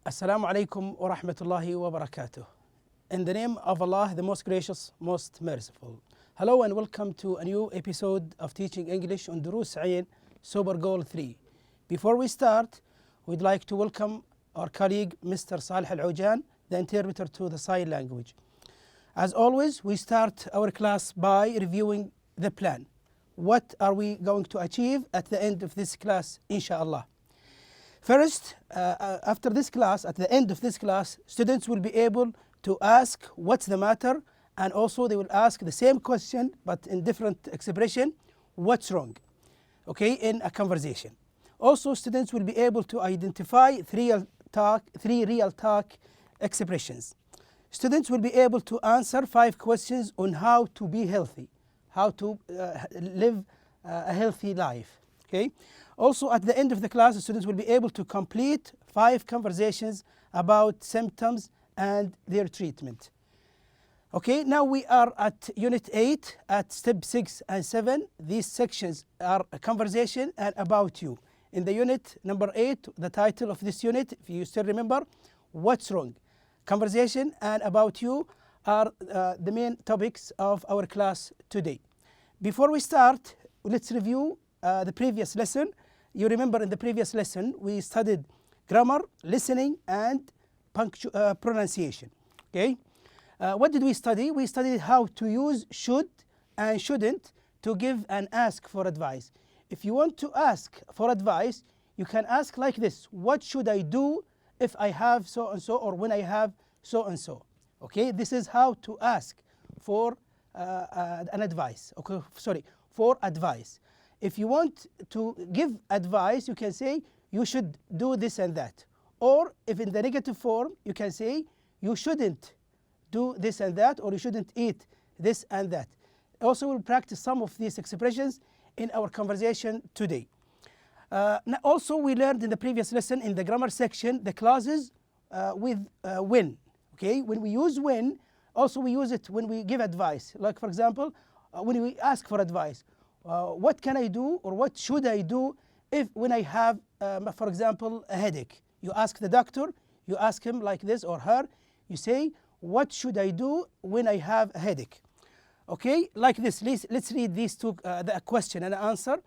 Assalamu alaikum wa rahmatullahi wa barakatuh. In the name of Allah, the most gracious, most merciful. Hello and welcome to a new episode of Teaching English on Dروس Super Goal 3. Before we start, we'd like to welcome our colleague Mr. Salih Al-Ujan, the interpreter to the sign language. As always, we start our class by reviewing the plan. What are we going to achieve at the end of this class, inshallah? First, after this class, at the end of this class, students will be able to ask what's the matter, and also they will ask the same question but in different expression, what's wrong, okay, in a conversation. Also, students will be able to identify three real talk expressions. Students will be able to answer 5 questions on how to be healthy, how to live a healthy life, okay. Also, at the end of the class, the students will be able to complete 5 conversations about symptoms and their treatment. Okay, now we are at Unit 8, at Step 6 and 7. These sections are a conversation and about you. In the unit number 8, the title of this unit, if you still remember, what's wrong? Conversation and about you are the main topics of our class today. Before we start, let's review the previous lesson. You remember in the previous lesson, we studied grammar, listening, and pronunciation. Okay? What did we study? We studied how to use should and shouldn't to give and ask for advice. If you want to ask for advice, you can ask like this: what should I do if I have so and so, or when I have so and so? Okay, this is how to ask for an advice. Okay, sorry, for advice. If you want to give advice, you can say you should do this and that. Or if in the negative form, you can say you shouldn't do this and that, or you shouldn't eat this and that. Also, we'll practice some of these expressions in our conversation today. Also, we learned in the previous lesson in the grammar section the clauses with when. Okay, when we use when, also we use it when we give advice. Like, for example, when we ask for advice. What can I do, or what should I do when I have, for example, a headache? You ask the doctor, you ask him like this or her, you say, what should I do when I have a headache? Okay, like this. Let's read these two, the question and answer.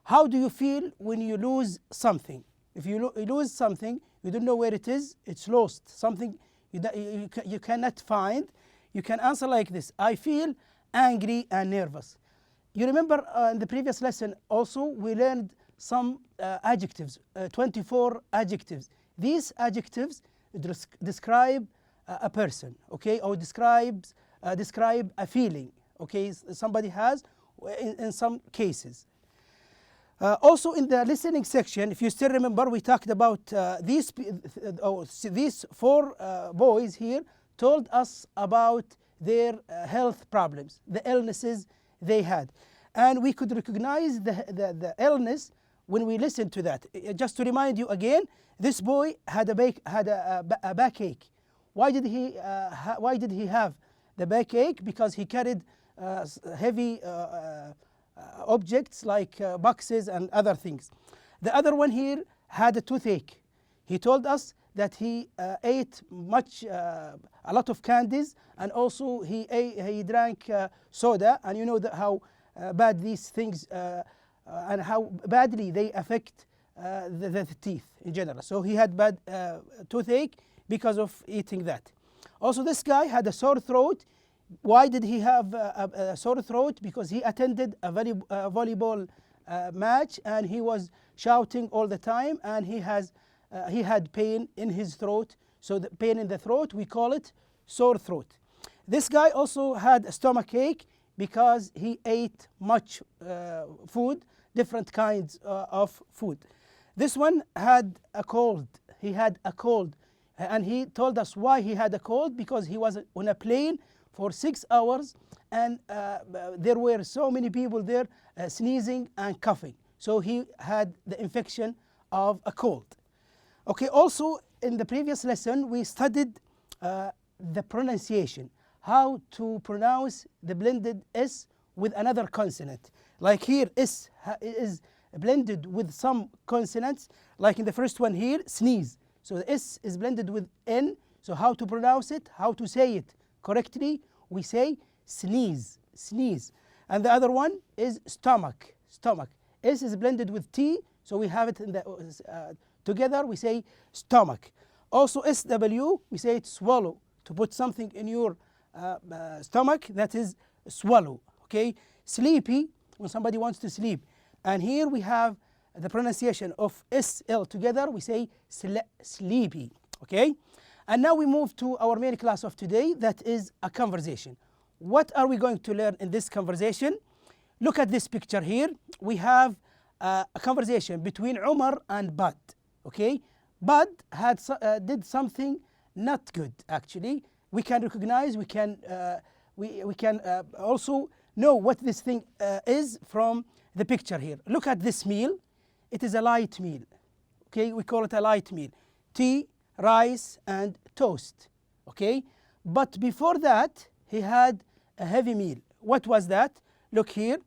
How do you feel when you lose something? If you lose something, you don't know where it is, it's lost, something you cannot find, you can answer like this: I feel angry and nervous. You remember in the previous lesson also we learned some adjectives, 24 adjectives. These adjectives describe a person, okay, or describe a feeling, okay, somebody has in some cases. Also in the listening section, if you still remember, we talked about these 4 boys here told us about their health problems, the illnesses they had, and we could recognize the illness when we listened to that. Just to remind you again, this boy had a backache. Why did he have the backache? Because he carried heavy objects like boxes and other things. The other one here had a toothache. He told us that he ate a lot of candies, and also he drank soda, and you know how bad these things and how badly they affect the teeth in general. So he had bad toothache because of eating that. Also, this guy had a sore throat. Why did he have a sore throat? Because he attended a volleyball match, and he was shouting all the time, and he had pain in his throat. So the pain in the throat, we call it sore throat. This guy also had a stomach ache because he ate much food, different kinds of food. This one had a cold. He had a cold, and he told us why he had a cold: because he was on a plane for 6 hours, and there were so many people there sneezing and coughing. So he had the infection of a cold. Okay, also in the previous lesson we studied the pronunciation, how to pronounce the blended S with another consonant. Like here, S is blended with some consonants, like in the first one here, sneeze. So the S is blended with N. So how to pronounce it, how to say it correctly? We say sneeze, sneeze. And the other one is stomach, stomach. S is blended with T, so we have it in the, together, we say stomach. Also SW, we say it swallow. To put something in your stomach, that is swallow, okay? Sleepy, when somebody wants to sleep. And here we have the pronunciation of SL together, we say sleepy, okay? And now we move to our main class of today, that is a conversation. What are we going to learn in this conversation? Look at this picture here. We have a conversation between Umar and Bud, okay? Bud did something not good, actually. We can recognize, we can also know what this thing is from the picture here. Look at this meal. It is a light meal, okay? We call it a light meal. Tea, rice, and toast, okay? But before that, he had a heavy meal. What was that? Look here,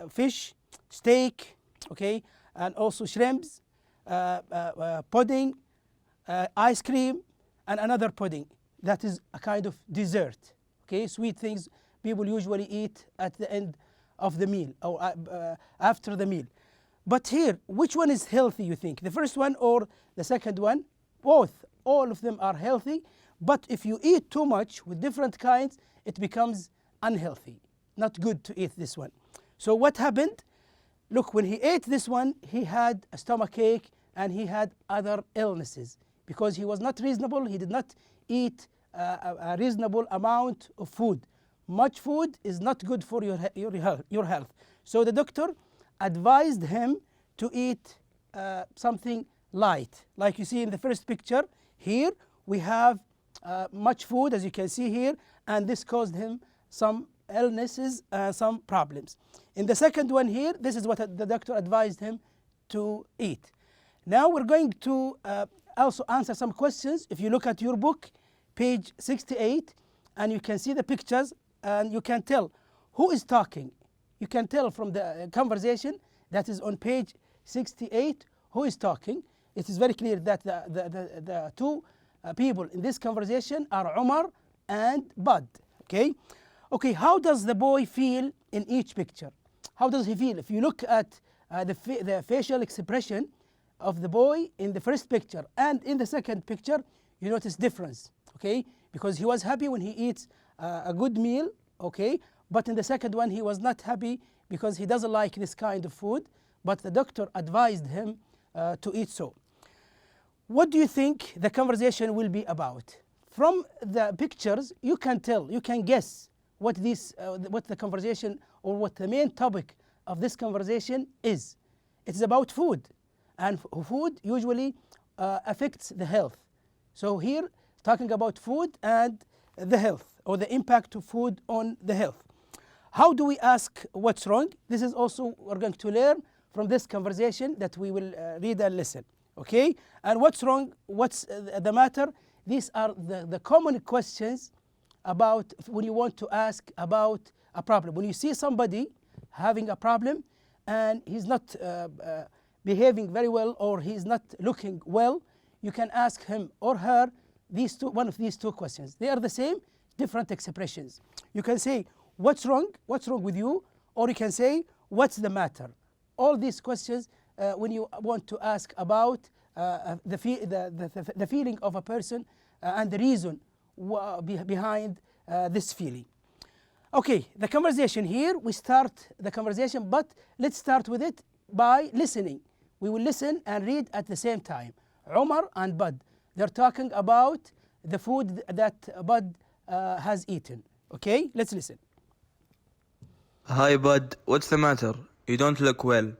fish, steak, okay? And also shrimps, pudding, ice cream, and another pudding. That is a kind of dessert, okay? Sweet things people usually eat at the end of the meal or after the meal. But here, which one is healthy, you think? The first one or the second one? Both. All of them are healthy. But if you eat too much with different kinds, it becomes unhealthy. Not good to eat this one. So what happened? Look, when he ate this one, he had a stomach ache and he had other illnesses because he was not reasonable. He did not eat a reasonable amount of food. Much food is not good for your health. So the doctor advised him to eat something light. Like you see in the first picture here, we have much food, as you can see here, and this caused him some illnesses, some problems. In the second one here, this is what the doctor advised him to eat. Now we're going to also answer some questions. If you look at your book, page 68, and you can see the pictures, and you can tell who is talking. You can tell from the conversation that is on page 68 who is talking. It is very clear that the two people in this conversation are Umar and Bud, okay? Okay, how does the boy feel in each picture? How does he feel? If you look at the facial expression of the boy in the first picture and in the second picture, you notice difference, okay? Because he was happy when he eats a good meal, okay? But in the second one, he was not happy because he doesn't like this kind of food, but the doctor advised him to eat so. What do you think the conversation will be about? From the pictures, you can tell, you can guess what the conversation or what the main topic of this conversation is. It is about food, and food usually affects the health. So here, talking about food and the health, or the impact of food on the health. How do we ask what's wrong? This is also we're going to learn from this conversation that we will read and listen, okay? And what's wrong, what's the matter? These are the common questions about when you want to ask about a problem. When you see somebody having a problem and he's not behaving very well or he's not looking well, you can ask him or her one of these two questions. They are the same, different expressions. You can say, what's wrong? What's wrong with you? Or you can say, what's the matter? All these questions when you want to ask about the feeling of a person and the reason behind this feeling. Okay, the conversation here, we start the conversation, but let's start with it by listening. We will listen and read at the same time. Umar and Bud, they're talking about the food that Bud has eaten. Okay, let's listen. Hi Bud, what's the matter? You don't look well.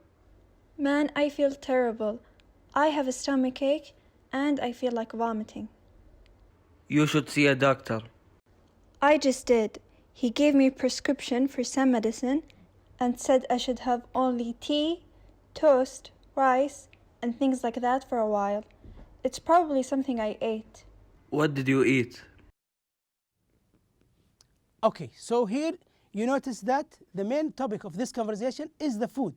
Man, I feel terrible. I have a stomachache and I feel like vomiting. You should see a doctor. I just did. He gave me a prescription for some medicine and said I should have only tea, toast, rice, and things like that for a while. It's probably something I ate. What did you eat? Okay, so here you notice that the main topic of this conversation is the food.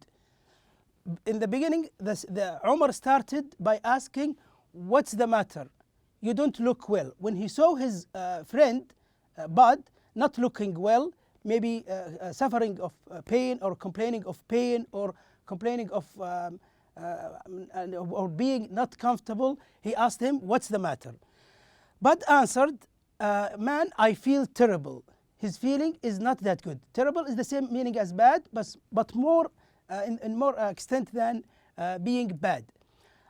In the beginning, the Umar started by asking, what's the matter? You don't look well. When he saw his friend Bud not looking well, maybe suffering of pain or complaining of pain or complaining of or being not comfortable, he asked him, what's the matter? Bud answered, man, I feel terrible. His feeling is not that good. Terrible is the same meaning as bad, but more in more extent than being bad.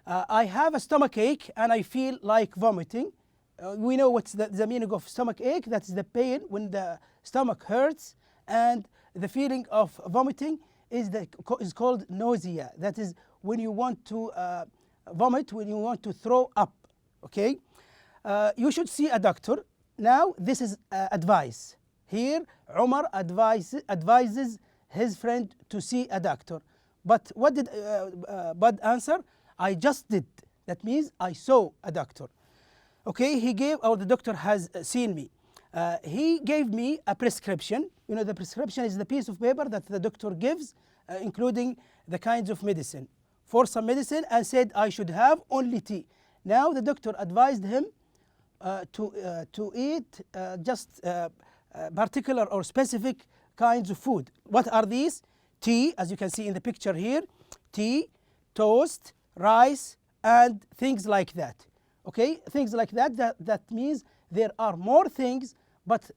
I have a stomach ache and I feel like vomiting. We know what's the meaning of stomach ache. That's the pain when the stomach hurts, and the feeling of vomiting is called nausea. That is when you want to vomit, when you want to throw up. Okay, you should see a doctor. Now this is advice. Here, Umar advises his friend to see a doctor. But what did Bud answer? I just did. That means I saw a doctor. Okay, he gave, or the doctor has seen me. He gave me a prescription. You know, the prescription is the piece of paper that the doctor gives, including the kinds of medicine. For some medicine, and said I should have only tea. Now the doctor advised him to eat just particular or specific kinds of food. What are these? Tea, as you can see in the picture here, tea, toast, rice, and things like that. Okay, things like that. That means there are more things, but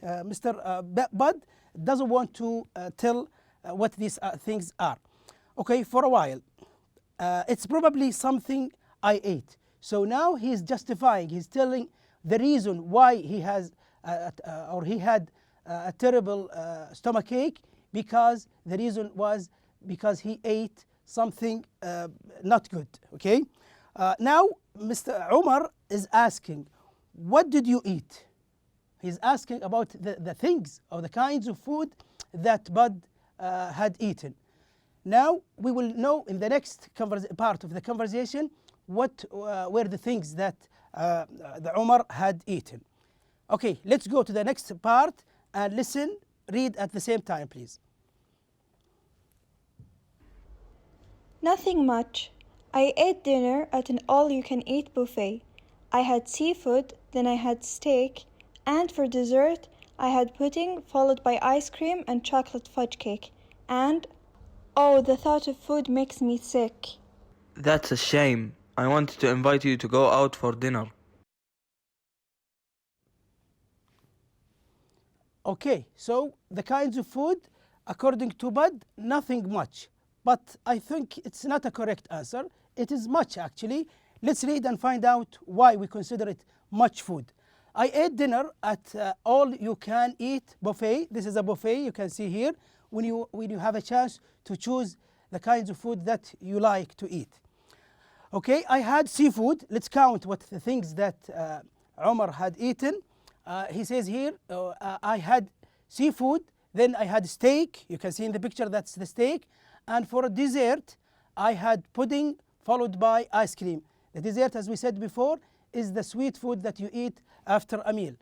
Mr. Bud doesn't want to tell what these things are. Okay, for a while. It's probably something I ate. So now he's justifying, he's telling the reason why he has or he had a terrible stomach ache, because the reason was because he ate something not good. Okay, now Mr. Umar is asking, what did you eat? He's asking about the things or the kinds of food that Bud had eaten. Now we will know in the next part of the conversation what were the things that the Umar had eaten. Okay, let's go to the next part and listen, read at the same time, please. Nothing much. I ate dinner at an all-you-can-eat buffet. I had seafood, then I had steak, and for dessert I had pudding followed by ice cream and chocolate fudge cake. And, oh, the thought of food makes me sick. That's a shame. I wanted to invite you to go out for dinner. Okay, so the kinds of food, according to Bud, nothing much. But I think it's not a correct answer. It is much, actually. Let's read and find out why we consider it much food. I ate dinner at all-you-can-eat buffet. This is a buffet you can see here, when you have a chance to choose the kinds of food that you like to eat. Okay, I had seafood. Let's count what the things that Umar had eaten. He says here, I had seafood, then I had steak. You can see in the picture that's the steak. And for dessert, I had pudding followed by ice cream. The dessert, as we said before, is the sweet food that you eat after a meal.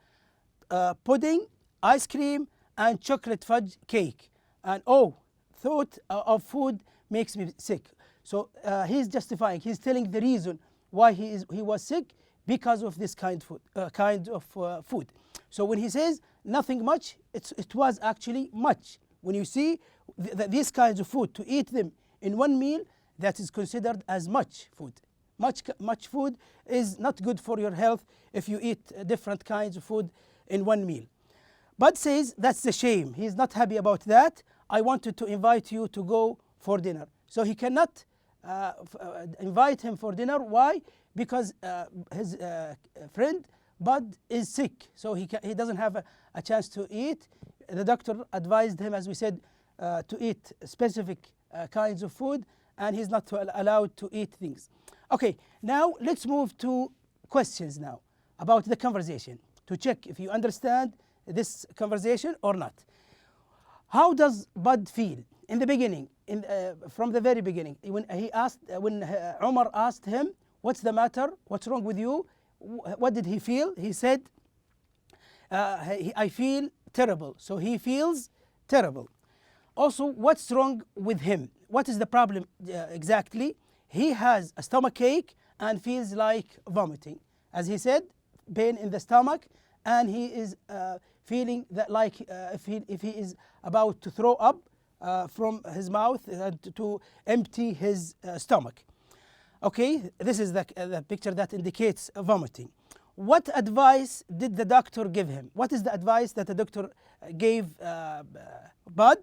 Pudding, ice cream, and chocolate fudge cake. And thought of food makes me sick. So he's justifying, he's telling the reason why he was sick, because of this kind of food. So when he says nothing much, it was actually much. When you see these kinds of food, to eat them in one meal, that is considered as much food. Much food is not good for your health if you eat different kinds of food in one meal. Bud says that's a shame. He's not happy about that. I wanted to invite you to go for dinner. So he cannot invite him for dinner. Why? Because his friend Bud is sick, so he doesn't have a chance to eat. The doctor advised him, as we said, to eat specific kinds of food, and he's not allowed to eat things. Okay, now let's move to questions now about the conversation, to check if you understand this conversation or not. How does Bud feel in the beginning, from the very beginning, when Umar asked him, what's the matter? What's wrong with you? What did he feel? He said, I feel terrible. So he feels terrible. Also, what's wrong with him? What is the problem exactly? He has a stomach ache and feels like vomiting. As he said, pain in the stomach, and he is feeling that like if he is about to throw up from his mouth to empty his stomach. Okay, this is the picture that indicates vomiting. What advice did the doctor give him? What is the advice that the doctor gave Bud?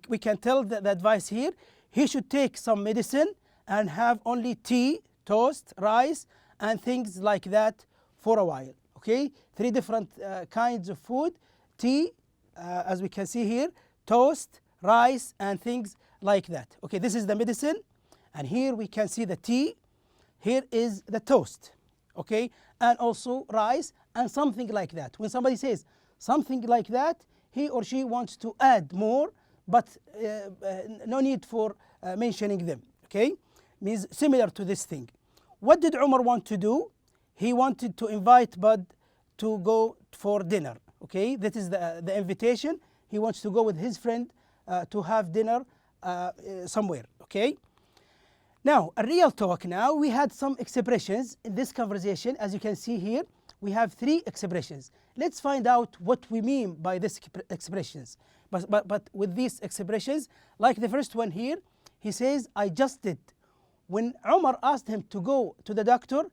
We can tell the advice here. He should take some medicine and have only tea, toast, rice, and things like that for a while. Okay, 3 different kinds of food: tea, as we can see here, toast, rice, and things like that. Okay, this is the medicine, and here we can see the tea. Here is the toast. Okay, and also rice and something like that. When somebody says something like that, he or she wants to add more, but no need for mentioning them. Okay, means similar to this thing. What did Umar want to do? He wanted to invite Bud to go for dinner. Okay, that is the invitation. He wants to go with his friend to have dinner somewhere. Okay. Now, a real talk now. We had some expressions in this conversation. As you can see here, we have 3 expressions. Let's find out what we mean by these expressions. But with these expressions, like the first one here, he says, I just did. When Umar asked him to go to the doctor,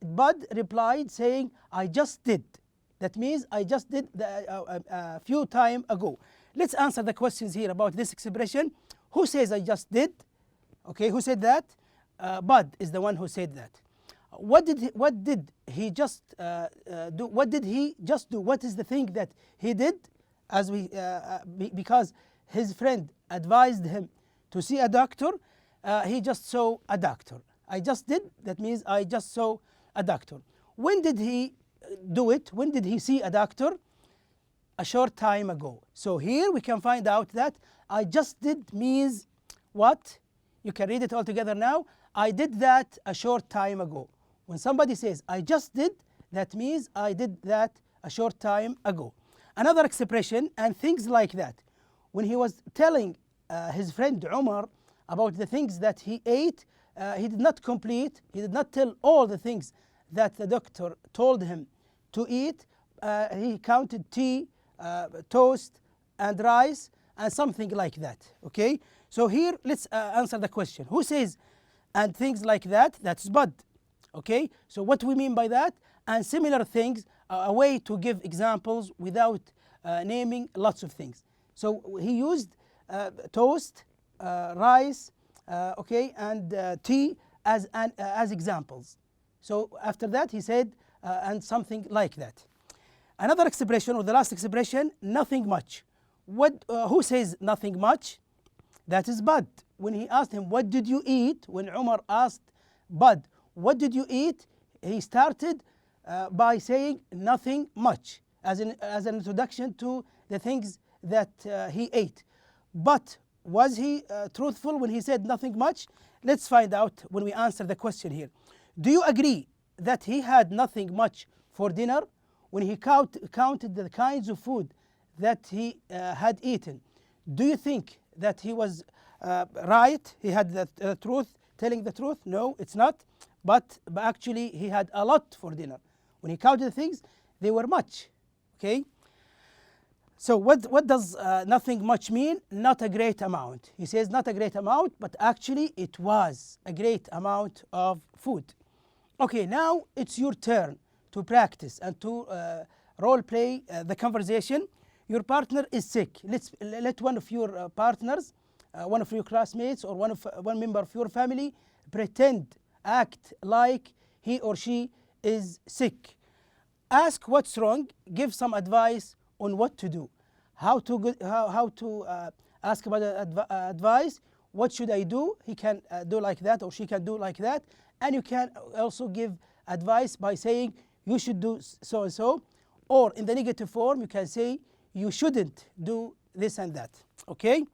Bud replied saying, I just did. That means I just did a few time ago. Let's answer the questions here about this expression. Who says I just did? Okay, who said that? Bud is the one who said that. What did he just do? What did he just do? What is the thing that he did? As because his friend advised him to see a doctor, he just saw a doctor. I just did. That means I just saw a doctor. When did he do it? When did he see a doctor? A short time ago. So here we can find out that I just did means what? You can read it all together now. I did that a short time ago. When somebody says, I just did, that means I did that a short time ago. Another expression, and things like that. When he was telling his friend Umar about the things that he ate, he did not complete, he did not tell all the things that the doctor told him to eat. He counted tea, toast, and rice, and something like that. Okay? So here, let's answer the question. Who says and things like that? That's Bud. Okay? So what we mean by that? And similar things, a way to give examples without naming lots of things. So he used toast, rice, okay, and tea as examples. So after that, he said, and something like that. Another expression, or the last expression, nothing much. Who says nothing much? That is Bud. When he asked him, what did you eat? When Umar asked Bud, what did you eat? He started by saying nothing much as an introduction to the things that he ate. But was he truthful when he said nothing much? Let's find out when we answer the question here. Do you agree that he had nothing much for dinner? When he counted the kinds of food that he had eaten, do you think that he was right? He had the truth, telling the truth? No, it's not. But actually, he had a lot for dinner. When he counted the things, they were much. Okay? So what does nothing much mean? Not a great amount. He says not a great amount, but actually it was a great amount of food. Okay, now it's your turn to practice and to role play the conversation. Your partner is sick. Let one of your partners, one of your classmates, or one member of your family act like he or she is sick. Ask what's wrong. Give some advice on what to do. How to ask about advice. What should I do? He can do like that, or she can do like that. And you can also give advice by saying you should do so and so, or in the negative form you can say you shouldn't do this and that. Okay?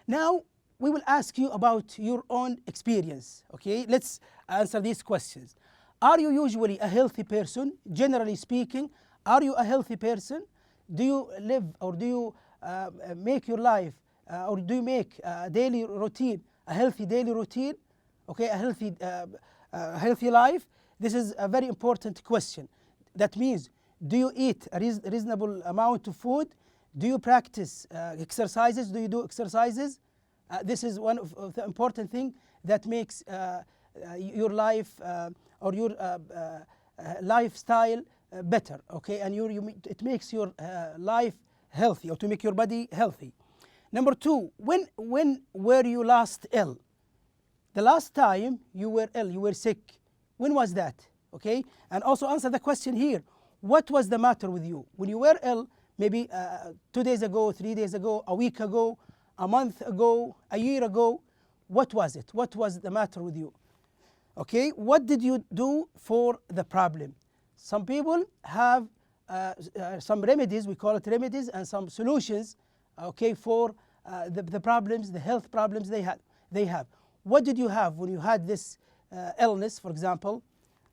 Now we will ask you about your own experience. Okay? Let's answer these questions. Are you usually a healthy person? Generally speaking, are you a healthy person? Do you live, or do you make your life, or do you make a daily routine, a healthy daily routine? okay, a healthy life? This is a very important question. That means, do you eat a reasonable amount of food? Do you practice exercises? Do you do exercises? This is one of the important thing that makes your life or your lifestyle better, okay? And it makes your life healthy, or to make your body healthy. Number two, when were you last ill? The last time you were ill, you were sick, when was that? Okay, and also answer the question here. What was the matter with you when you were ill? Maybe 2 days ago, 3 days ago, a week ago, a month ago, a year ago. What was it? What was the matter with you? Okay, what did you do for the problem? Some people have some remedies, we call it remedies, and some solutions, okay, for the problems, the health problems they have. What did you have when you had this illness, for example?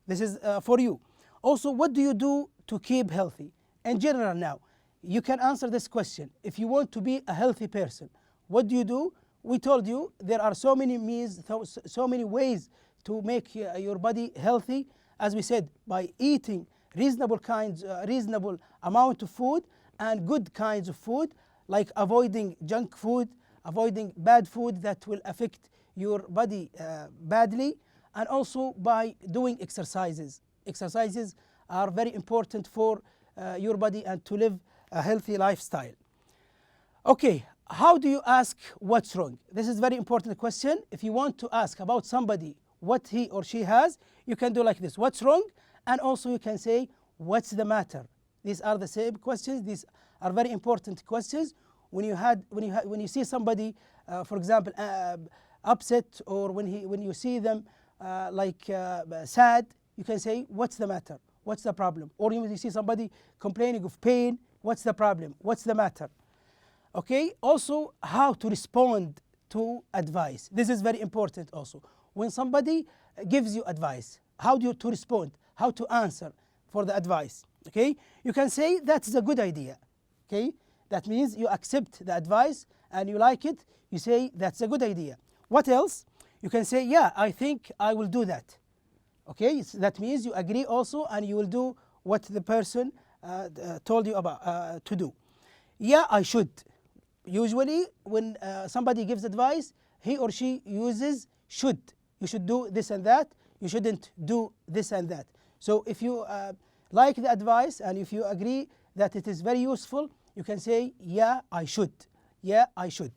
This is for you. Also, what do you do to keep healthy? In general now, you can answer this question. If you want to be a healthy person, what do you do? We told you there are so many means, so many ways to make your body healthy. As we said, by eating reasonable amount of food and good kinds of food, like avoiding junk food, avoiding bad food that will affect your body badly, and also by doing exercises. Exercises are very important for your body and to live a healthy lifestyle. Okay, how do you ask what's wrong? This is a very important question. If you want to ask about somebody what he or she has, you can do like this: what's wrong? And also you can say, what's the matter? These are the same questions. These are very important questions. When you see somebody, for example, upset, or when you see them sad, you can say, what's the matter? What's the problem? Or when you see somebody complaining of pain, what's the problem? What's the matter? Okay, also how to respond to advice. This is very important also. When somebody gives you advice, how do you to respond? How to answer for the advice? Okay, you can say that's a good idea. Okay, that means you accept the advice and you like it. You say that's a good idea. What else? You can say, yeah, I think I will do that. Okay, so that means you agree also, and you will do what the person told you about to do. Yeah, I should. Usually when somebody gives advice, he or she uses should. You should do this and that. You shouldn't do this and that. So if you like the advice and if you agree that it is very useful, you can say, yeah, I should. Yeah, I should.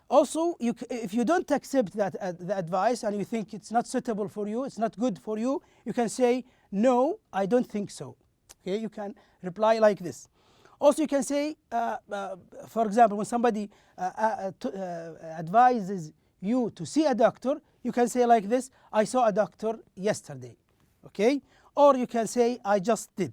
Also, if you don't accept that the advice and you think it's not suitable for you, it's not good for you, you can say, no, I don't think so. Okay, you can reply like this. Also, you can say, for example, when somebody advises you to see a doctor, you can say like this: I saw a doctor yesterday. Okay, or you can say, I just did.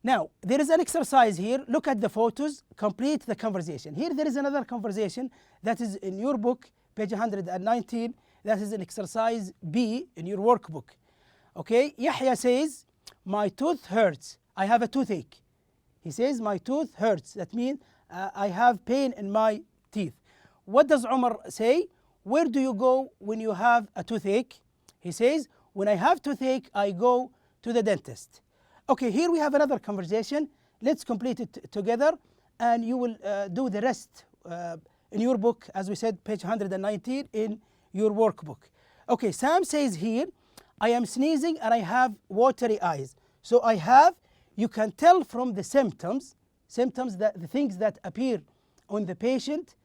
Now, there is an exercise here. Look at the photos, complete the conversation. Here there is another conversation that is in your book, page 119. That is an exercise B in your workbook. Okay, Yahya says, my tooth hurts. I have a toothache. He says, my tooth hurts. That means I have pain in my teeth. What does Umar say? Where do you go when you have a toothache? He says, when I have toothache, I go to the dentist. Okay, here we have another conversation. Let's complete it together, and you will do the rest in your book, as we said, page 119 in your workbook. Okay, Sam says here, I am sneezing and I have watery eyes. So you can tell from the symptoms that the things that appear on the patient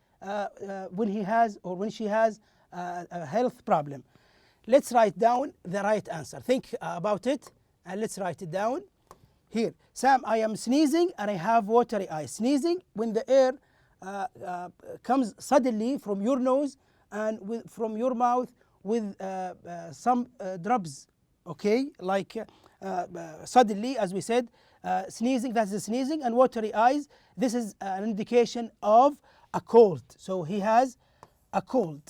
when he has or when she has a health problem. Let's write down the right answer. Think about it and let's write it down. Here, Sam, I am sneezing and I have watery eyes. Sneezing, when the air comes suddenly from your nose and from your mouth with some drops, okay, like suddenly, as we said, sneezing, that's the sneezing, and watery eyes, this is an indication of a cold. So he has a cold.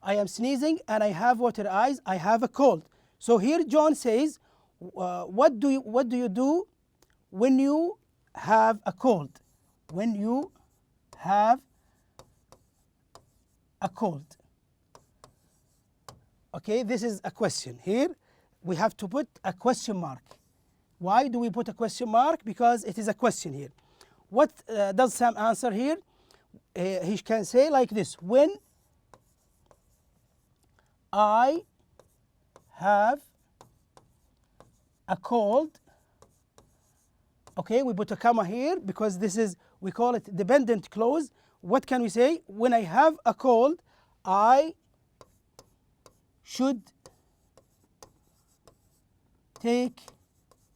I am sneezing and I have watery eyes, I have a cold. So here John says, what do you do when you have a cold? When you have a cold. Okay, this is a question. Here we have to put a question mark. Why do we put a question mark? Because it is a question here. What does Sam answer here? He can say like this: when I have a cold. Okay, we put a comma here because this is, we call it dependent clause. What can we say? When I have a cold, I should take,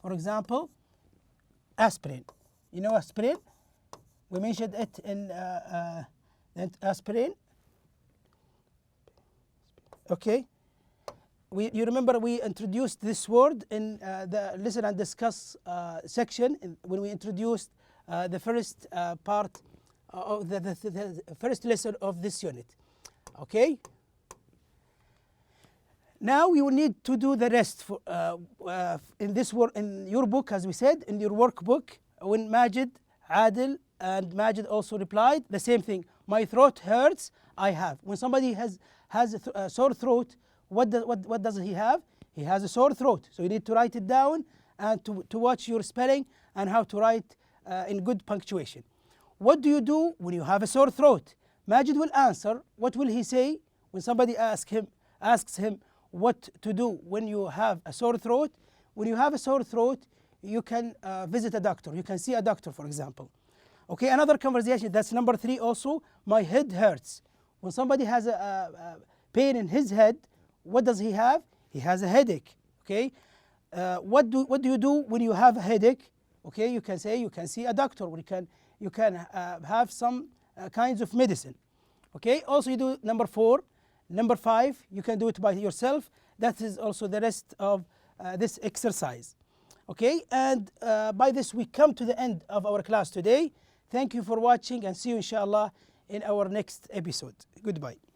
for example, aspirin. You know aspirin? We mentioned it in aspirin. Okay. You remember we introduced this word in the listen and discuss section when we introduced the first part of the first lesson of this unit. Okay. Now you will need to do the rest for, in this work in your book, as we said in your workbook. When Majid, Adil, and Majid also replied the same thing. My throat hurts. I have. When somebody has a sore throat, what does he have? He has a sore throat. So you need to write it down and to watch your spelling and how to write in good punctuation. What do you do when you have a sore throat? Majid will answer. What will he say when somebody asks him what to do when you have a sore throat? When you have a sore throat, you can visit a doctor. You can see a doctor, for example. Okay, another conversation, that's number 3 also. My head hurts. When somebody has a pain in his head, what does he have? He has a headache. Okay, what do you do when you have a headache? Okay, you can say you can see a doctor, or you can have some kinds of medicine. Okay, also you do number 4. Number 5, you can do it by yourself. That is also the rest of this exercise. Okay, and by this we come to the end of our class today. Thank you for watching and see you inshallah in our next episode. Goodbye.